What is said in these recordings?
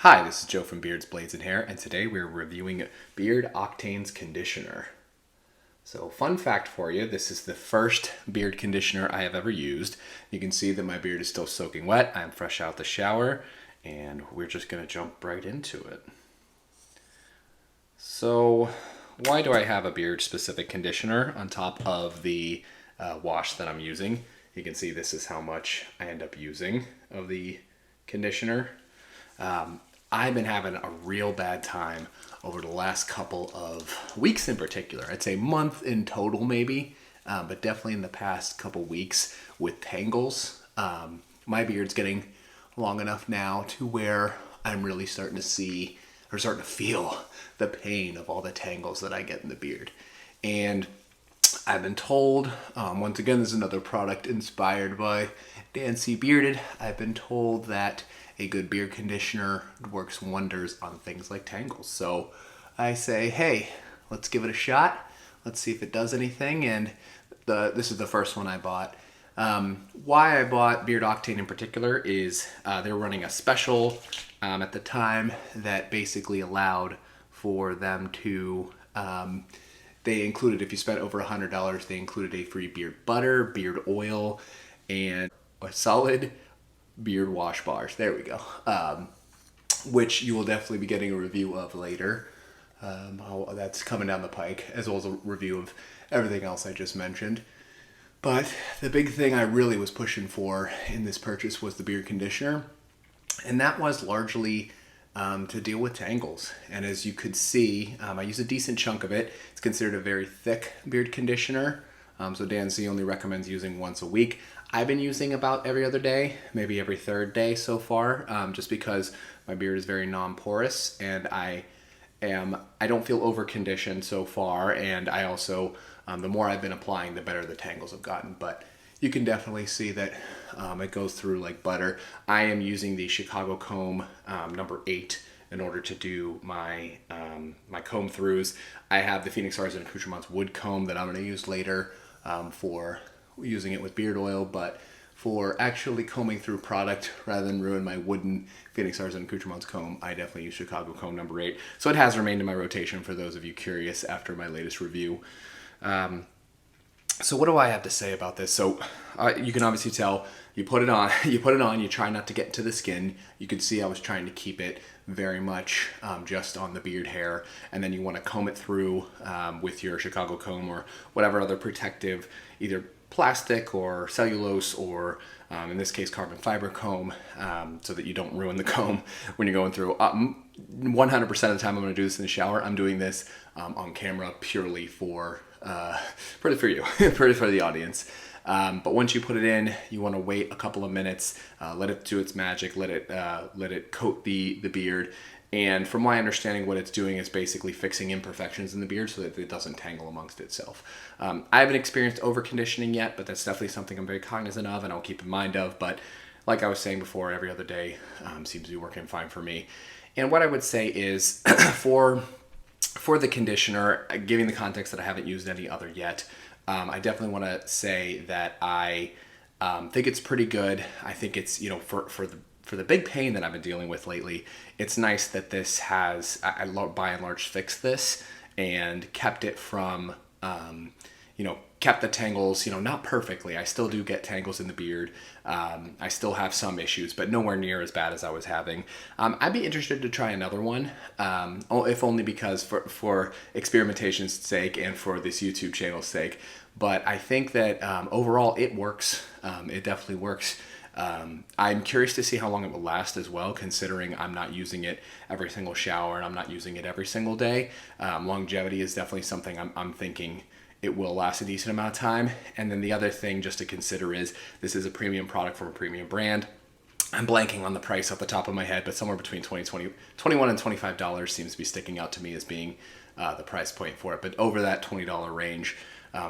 Hi, this is Joe from Beards, Blades, and Hair, and today we're reviewing Beard Octane's conditioner. So, fun fact for you, this is the first beard conditioner I have ever used. You can see that my beard is still soaking wet. I'm fresh out the shower, and we're just going to jump right into it. So, why do I have a beard-specific conditioner on top of the wash that I'm using? You can see this is how much I end up using of the conditioner. I've been having a real bad time over the last couple of weeks in particular. I'd say month in total maybe, but definitely in the past couple weeks with tangles. My beard's getting long enough now to where I'm really starting to see or starting to feel the pain of all the tangles that I get in the beard. And I've been told, once again, this is another product inspired by Dan C. Bearded. I've been told that a good beard conditioner works wonders on things like tangles. So I say, hey, let's give it a shot. Let's see if it does anything. And this is the first one I bought. Why I bought Beard Octane in particular is they're running a special at the time that basically allowed for them to... they included, if you spent over $100, they included a free beard butter, beard oil, and a solid beard wash bars. There we go. Which you will definitely be getting a review of later. That's coming down the pike, as well as a review of everything else I just mentioned. But the big thing I really was pushing for in this purchase was the beard conditioner. And that was largely to deal with tangles. And as you could see, I use a decent chunk of it. It's considered a very thick beard conditioner. So Dan C only recommends using once a week. I've been using about every other day, maybe every third day so far, just because my beard is very non-porous and I don't feel over-conditioned so far, and I also, the more I've been applying, the better the tangles have gotten. But you can definitely see that it goes through like butter. I am using the Chicago comb number 8 in order to do my my comb throughs. I have the Phoenix Artisan Accoutrements wood comb that I'm going to use later for using it with beard oil, but for actually combing through product rather than ruin my wooden Phoenix Artisan Accoutrements comb, I definitely use Chicago comb number 8. So it has remained in my rotation for those of you curious after my latest review. So what do I have to say about this? So you can obviously tell you put it on, you try not to get into the skin. You can see I was trying to keep it very much just on the beard hair, and then you want to comb it through with your Chicago comb or whatever other protective, either plastic or cellulose or in this case carbon fiber comb, so that you don't ruin the comb when you're going through. 100% of the time I'm going to do this in the shower. I'm doing this on camera purely for you, for the audience. But once you put it in, you want to wait a couple of minutes, let it do its magic, let it coat the beard. And from my understanding, what it's doing is basically fixing imperfections in the beard so that it doesn't tangle amongst itself. I haven't experienced over conditioning yet, but that's definitely something I'm very cognizant of and I'll keep in mind of. But like I was saying before, every other day seems to be working fine for me. And what I would say is for the conditioner, giving the context that I haven't used any other yet, I definitely want to say that I think it's pretty good. I think it's, for the big pain that I've been dealing with lately, it's nice that this has, by and large, fixed this and kept it from, kept the tangles, not perfectly. I still do get tangles in the beard. I still have some issues, but nowhere near as bad as I was having. I'd be interested to try another one, if only because for experimentation's sake and for this YouTube channel's sake. But I think that overall it works. It definitely works. I'm curious to see how long it will last as well, considering I'm not using it every single shower and I'm not using it every single day. Longevity is definitely something I'm thinking it will last a decent amount of time. And then the other thing just to consider is this is a premium product from a premium brand. I'm blanking on the price off the top of my head, but somewhere between $21 and $25 seems to be sticking out to me as being the price point for it. But over that $20 range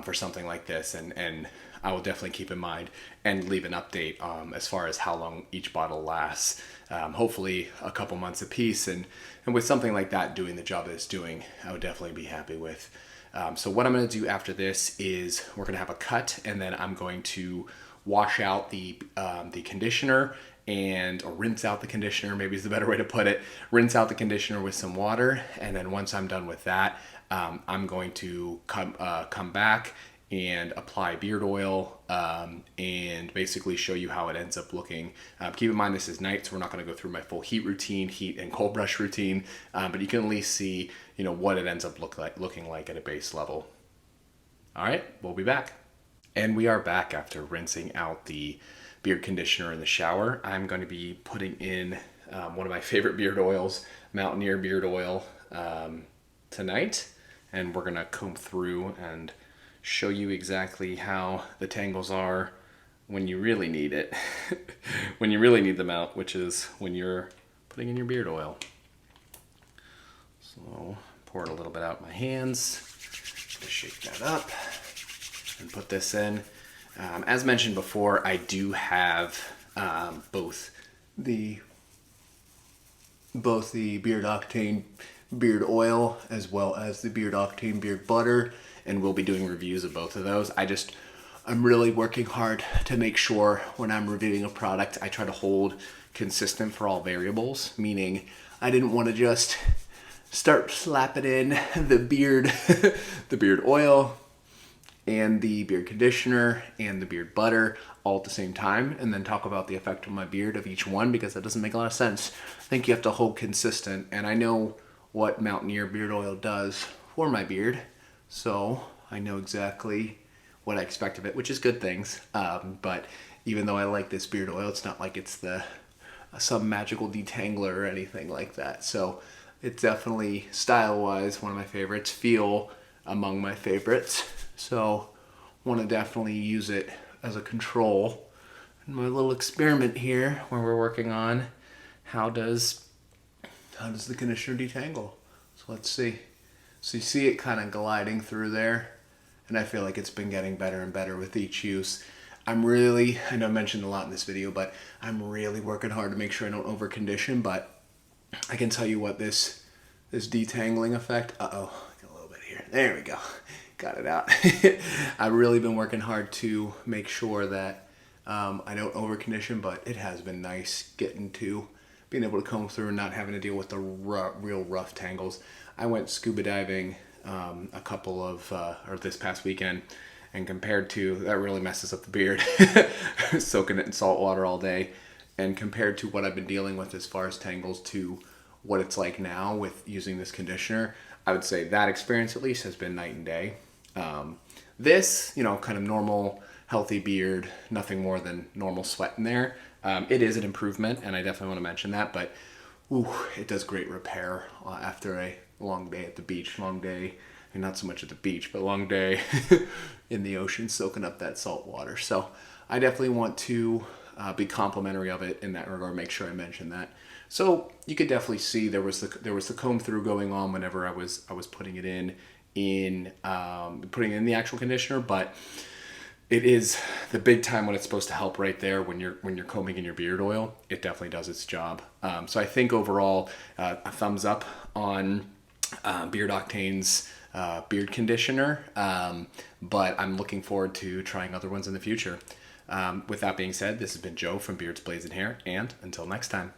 for something like this, and I will definitely keep in mind and leave an update as far as how long each bottle lasts. Hopefully a couple months apiece, and with something like that doing the job that it's doing, I would definitely be happy with. So what I'm going to do after this is we're going to have a cut, and then I'm going to wash out the conditioner or rinse out the conditioner, maybe is the better way to put it. Rinse out the conditioner with some water, and then once I'm done with that, I'm going to come back and apply beard oil, and basically show you how it ends up looking. Keep in mind this is night, so we're not going to go through my full heat and cold brush routine, but you can at least see, what it ends up looking like at a base level. All right, we'll be back. And we are back after rinsing out the beard conditioner in the shower. I'm going to be putting in one of my favorite beard oils, Mountaineer beard oil, tonight, and we're going to comb through and show you exactly how the tangles are when you really need it. When you really need them out, which is when you're putting in your beard oil. So pour it a little bit out in my hands. Just shake that up and put this in. As mentioned before, I do have both the Beard Octane beard oil as well as the Beard Octane beard butter, and we'll be doing reviews of both of those. I'm really working hard to make sure when I'm reviewing a product, I try to hold consistent for all variables, meaning I didn't want to just start slapping in the beard oil and the beard conditioner and the beard butter all at the same time and then talk about the effect on my beard of each one, because that doesn't make a lot of sense. I think you have to hold consistent, and I know what Mountaineer beard oil does for my beard, so I know exactly what I expect of it, which is good things. But even though I like this beard oil, it's not like it's some magical detangler or anything like that. So it's definitely, style-wise, one of my favorites, feel among my favorites. So want to definitely use it as a control. In my little experiment here where we're working on how does the conditioner detangle. So let's see. So you see it kind of gliding through there, and I feel like it's been getting better and better with each use. I know I mentioned a lot in this video, but I'm really working hard to make sure I don't over condition, but I can tell you what this detangling effect, get a little bit here. There we go. Got it out. I've really been working hard to make sure that I don't over condition, but it has been nice getting to being able to comb through and not having to deal with the real rough tangles. I went scuba diving this past weekend, and compared to, that really messes up the beard, soaking it in salt water all day, and compared to what I've been dealing with as far as tangles to what it's like now with using this conditioner, I would say that experience at least has been night and day. This, kind of normal, healthy beard, nothing more than normal sweat in there. It is an improvement, and I definitely want to mention that, but it does great repair after a long day at the beach, and not so much at the beach, but long day in the ocean soaking up that salt water. So I definitely want to be complimentary of it in that regard, make sure I mention that. So you could definitely see there was the comb through going on whenever I was putting it in the actual conditioner, but it is the big time when it's supposed to help right there when you're combing in your beard oil. It definitely does its job. So I think overall a thumbs up on Beard Octane's beard conditioner, but I'm looking forward to trying other ones in the future. With that being said, this has been Joe from Beards, Blades, and Hair, and until next time.